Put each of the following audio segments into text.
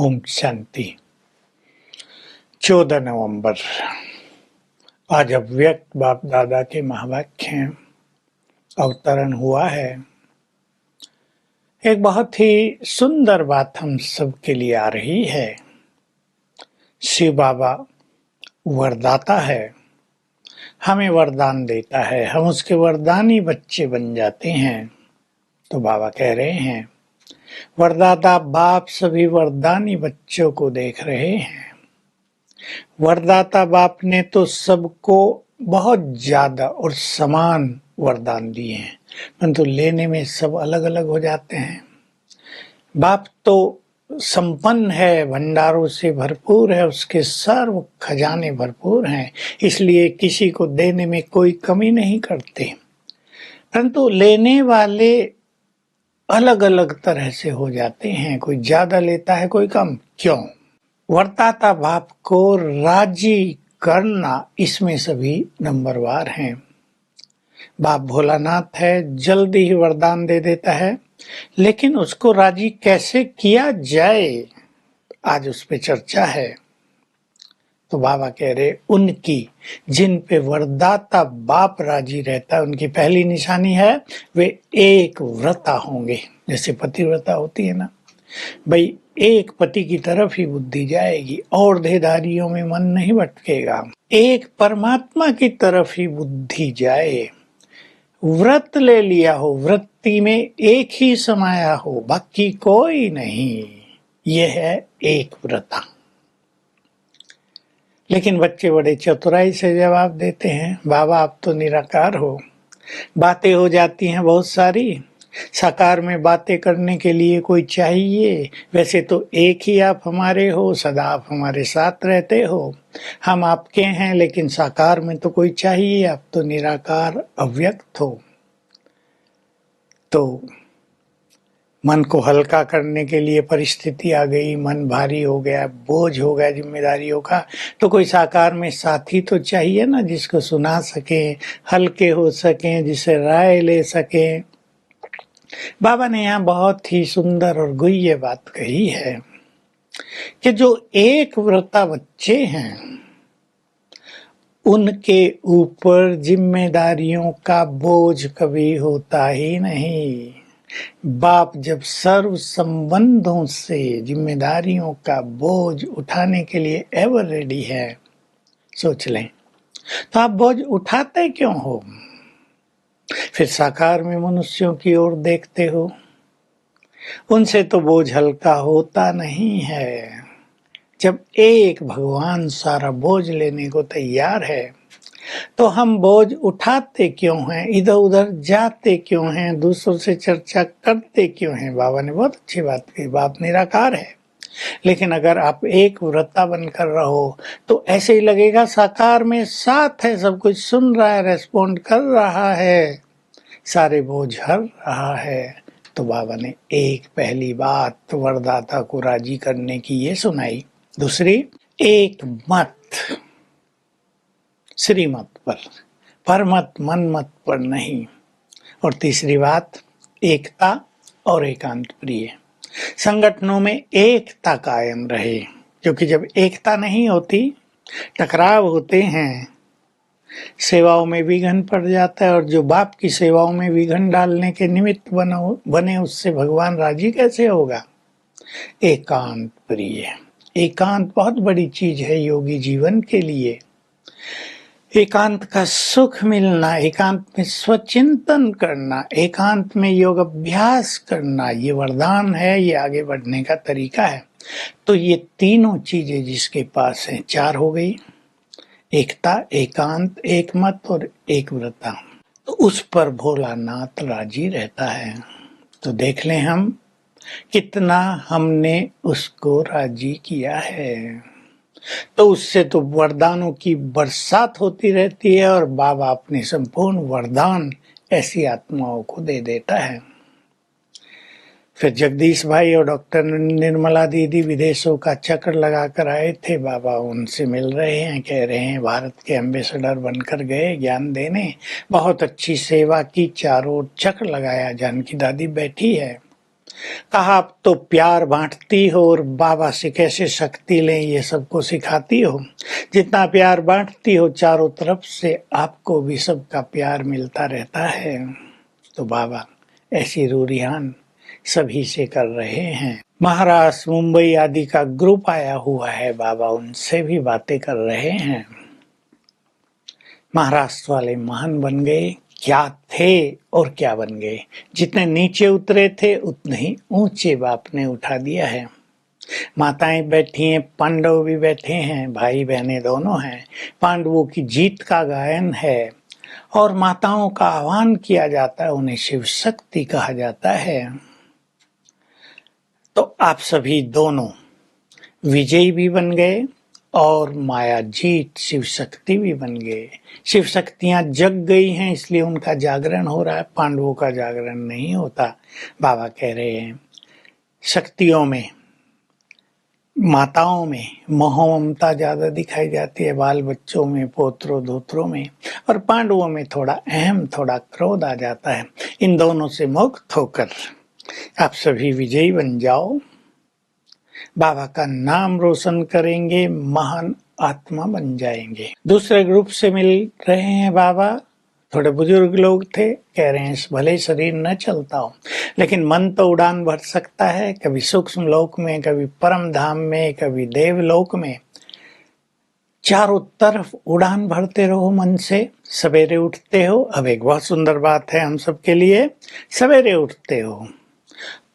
ओम शांति। 14 नवंबर आज अव्यक्त बाप दादा के महावाक्य अवतरण हुआ है। एक बहुत ही सुंदर बात हम सबके लिए आ रही है। शिव बाबा वरदाता है, हमें वरदान देता है, हम उसके वरदानी बच्चे बन जाते हैं। तो बाबा कह रहे हैं, वरदाता बाप सभी वरदानी बच्चों को देख रहे हैं। वरदाता बाप ने तो सबको बहुत ज्यादा और समान वरदान दिए हैं, परंतु लेने में सब अलग अलग हो जाते हैं। बाप तो संपन्न है, भंडारों से भरपूर है, उसके सर्व खजाने भरपूर हैं, इसलिए किसी को देने में कोई कमी नहीं करते। परंतु लेने वाले अलग अलग तरह से हो जाते हैं, कोई ज्यादा लेता है, कोई कम। क्यों? वरदाता बाप को राजी करना, इसमें सभी नंबरवार हैं। बाप भोलानाथ है, जल्दी ही वरदान दे देता है, लेकिन उसको राजी कैसे किया जाए, आज उस पे चर्चा है। तो बाबा कह रहे, उनकी जिन पे वरदाता बाप राजी रहता है, उनकी पहली निशानी है वे एक व्रता होंगे। जैसे पतिव्रता होती है ना, भाई एक पति की तरफ ही बुद्धि जाएगी और देहधारियों में मन नहीं भटकेगा, एक परमात्मा की तरफ ही बुद्धि जाए। व्रत ले लिया हो, वृत्ति में एक ही समाया हो, बाकी कोई नहीं, यह है एक व्रता। लेकिन बच्चे बड़े चतुराई से जवाब देते हैं, बाबा आप तो निराकार हो, बातें हो जाती हैं बहुत सारी, साकार में बातें करने के लिए कोई चाहिए। वैसे तो एक ही आप हमारे हो, सदा आप हमारे साथ रहते हो, हम आपके हैं, लेकिन साकार में तो कोई चाहिए, आप तो निराकार अव्यक्त हो। तो मन को हल्का करने के लिए परिस्थिति आ गई, मन भारी हो गया, बोझ हो गया जिम्मेदारियों का, तो कोई साकार में साथी तो चाहिए ना, जिसको सुना सके, हल्के हो सके, जिसे राय ले सके। बाबा ने यहाँ बहुत ही सुंदर और गुह्य बात कही है कि जो एक व्रता बच्चे हैं, उनके ऊपर जिम्मेदारियों का बोझ कभी होता ही नहीं। बाप जब सर्व संबंधों से जिम्मेदारियों का बोझ उठाने के लिए एवर रेडी है, सोच लें, तो आप बोझ उठाते क्यों हो? फिर साकार में मनुष्यों की ओर देखते हो, उनसे तो बोझ हल्का होता नहीं है। जब एक भगवान सारा बोझ लेने को तैयार है, तो हम बोझ उठाते क्यों हैं, इधर उधर जाते क्यों हैं, दूसरों से चर्चा करते क्यों हैं? बाबा ने बहुत अच्छी बात कही, बाप निराकार है, लेकिन अगर आप एक व्रता बनकर रहो तो ऐसे ही लगेगा साकार में साथ है, सब कुछ सुन रहा है, रेस्पॉन्ड कर रहा है, सारे बोझ हर रहा है। तो बाबा ने एक पहली बात वरदाता को राजी करने की ये सुनाई, दूसरी एक मत, श्रीमत पर, परमत मन मत पर नहीं, और तीसरी बात एकता और एकांत प्रिय। संगठनों में एकता कायम रहे, क्योंकि जब एकता नहीं होती, टकराव होते हैं, सेवाओं में विघन पड़ जाता है, और जो बाप की सेवाओं में विघन डालने के निमित्त बने, उससे भगवान राजी कैसे होगा? एकांत प्रिय, एकांत बहुत बड़ी चीज है योगी जीवन के लिए। एकांत का सुख मिलना, एकांत में स्वचिंतन करना, एकांत में योग अभ्यास करना, ये वरदान है, ये आगे बढ़ने का तरीका है। तो ये तीनों चीजें जिसके पास हैं, चार हो गई, एकता, एकांत, एक मत और एक व्रता, तो उस पर भोलानाथ राजी रहता है। तो देख लें हम कितना हमने उसको राजी किया है। तो उससे तो वरदानों की बरसात होती रहती है, और बाबा अपने संपूर्ण वरदान ऐसी आत्माओं को दे देता है। फिर जगदीश भाई और डॉक्टर निर्मला दीदी विदेशों का चक्कर लगा कर आए थे, बाबा उनसे मिल रहे हैं, कह रहे हैं भारत के एम्बेसडर बनकर गए ज्ञान देने, बहुत अच्छी सेवा की, चारों चक्कर लगाया। जानकी दादी बैठी है, कहा अब तो प्यार बांटती हो और बाबा से कैसे शक्ति लें ये सबको सिखाती हो। जितना प्यार बांटती हो चारों तरफ से आपको भी सबका प्यार मिलता रहता है। तो बाबा ऐसी रूरियान सभी से कर रहे हैं। महाराष्ट्र, मुंबई आदि का ग्रुप आया हुआ है, बाबा उनसे भी बातें कर रहे हैं। महाराष्ट्र वाले महान बन गए, क्या थे और क्या बन गए। जितने नीचे उतरे थे उतने ही ऊंचे बाप ने उठा दिया है। माताएं बैठी हैं, पांडव भी बैठे हैं, भाई बहनें दोनों हैं। पांडवों की जीत का गायन है और माताओं का आह्वान किया जाता है, उन्हें शिव शक्ति कहा जाता है। तो आप सभी दोनों विजयी भी बन गए और माया जीत शिव शक्ति भी बन गए। शिव शक्तियां जग गई हैं, इसलिए उनका जागरण हो रहा है, पांडवों का जागरण नहीं होता। बाबा कह रहे हैं शक्तियों में, माताओं में मोह ममता ज्यादा दिखाई जाती है, बाल बच्चों में, पोत्रों धोत्रों में, और पांडवों में थोड़ा अहम, थोड़ा क्रोध आ जाता है। इन दोनों से मुक्त होकर आप सभी विजयी बन जाओ, बाबा का नाम रोशन करेंगे, महान आत्मा बन जाएंगे। दूसरे ग्रुप से मिल रहे हैं बाबा, थोड़े बुजुर्ग लोग थे, कह रहे हैं भले शरीर न चलता हो लेकिन मन तो उड़ान भर सकता है, कभी सूक्ष्म लोक में, कभी परम धाम में, कभी देवलोक में। चारों तरफ उड़ान भरते रहो मन से। सवेरे उठते हो, अब एक बहुत सुंदर बात है हम सबके लिए, सवेरे उठते हो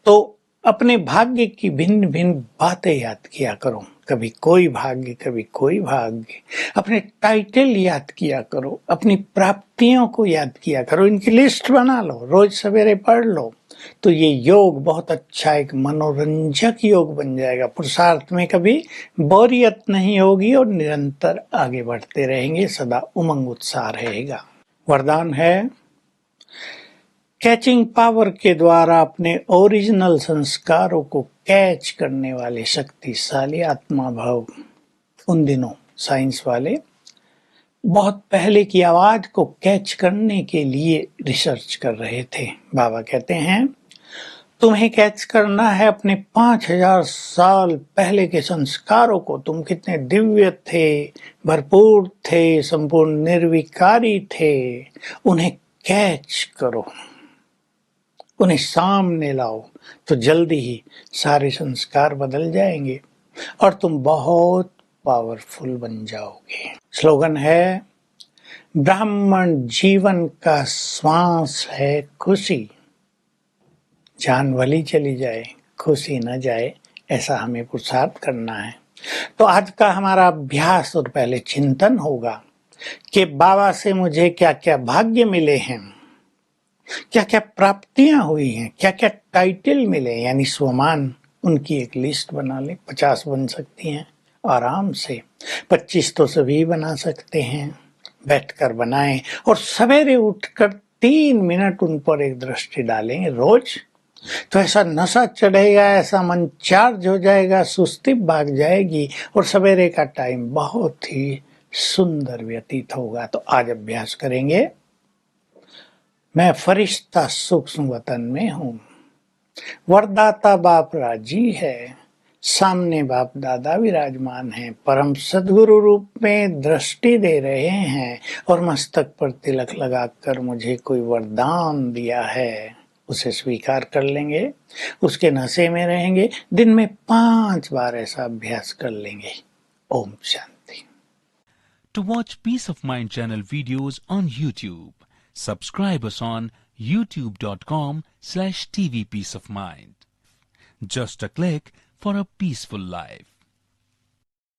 तो अपने भाग्य की भिन्न भिन्न बातें याद किया करो। कभी कोई भाग्य, कभी कोई भाग्य। अपने टाइटल याद किया करो, अपनी प्राप्तियों को याद किया करो, इनकी लिस्ट बना लो, रोज सवेरे पढ़ लो। तो ये योग बहुत अच्छा एक मनोरंजक योग बन जाएगा। पुरुषार्थ में कभी बोरियत नहीं होगी और निरंतर आगे बढ़ते रहेंगे, सदा उमंग उत्साह रहेगा। वरदान है कैचिंग पावर के द्वारा अपने ओरिजिनल संस्कारों को कैच करने वाले शक्तिशाली आत्मा भाव। उन दिनों साइंस वाले बहुत पहले की आवाज को कैच करने के लिए रिसर्च कर रहे थे। बाबा कहते हैं तुम्हें कैच करना है अपने 5000 साल पहले के संस्कारों को। तुम कितने दिव्य थे, भरपूर थे, संपूर्ण निर्विकारी थे, उन्हें कैच करो, उन्हें सामने लाओ, तो जल्दी ही सारे संस्कार बदल जाएंगे और तुम बहुत पावरफुल बन जाओगे। स्लोगन है ब्राह्मण जीवन का श्वास है खुशी, जान भली चली जाए खुशी न जाए, ऐसा हमें पुरुषार्थ करना है। तो आज का हमारा अभ्यास और पहले चिंतन होगा कि बाबा से मुझे क्या क्या भाग्य मिले हैं, क्या क्या प्राप्तियां हुई हैं, क्या क्या टाइटल मिले यानी स्वमान, उनकी एक लिस्ट बना ले। 50 बन सकती हैं आराम से, 25 तो सभी बना सकते हैं, बैठकर बनाएं और सवेरे उठकर 3 मिनट उन पर एक दृष्टि डालें रोज। तो ऐसा नशा चढ़ेगा, ऐसा मन चार्ज हो जाएगा, सुस्ती भाग जाएगी और सवेरे का टाइम बहुत ही सुंदर व्यतीत होगा। तो आज अभ्यास करेंगे। मैं फरिश्ता सूक्ष्म वतन में हूँ, वरदाता बाप राजी है, सामने बाप दादा विराजमान हैं, परम सद्गुरु रूप में दृष्टि दे रहे हैं और मस्तक पर तिलक लगाकर मुझे कोई वरदान दिया है, उसे स्वीकार कर लेंगे, उसके नशे में रहेंगे। दिन में 5 बार ऐसा अभ्यास कर लेंगे। Om Shanti. To watch Peace of Mind channel videos on YouTube, subscribe us on youtube.com/tvpeaceofmind. Just a click for a peaceful life.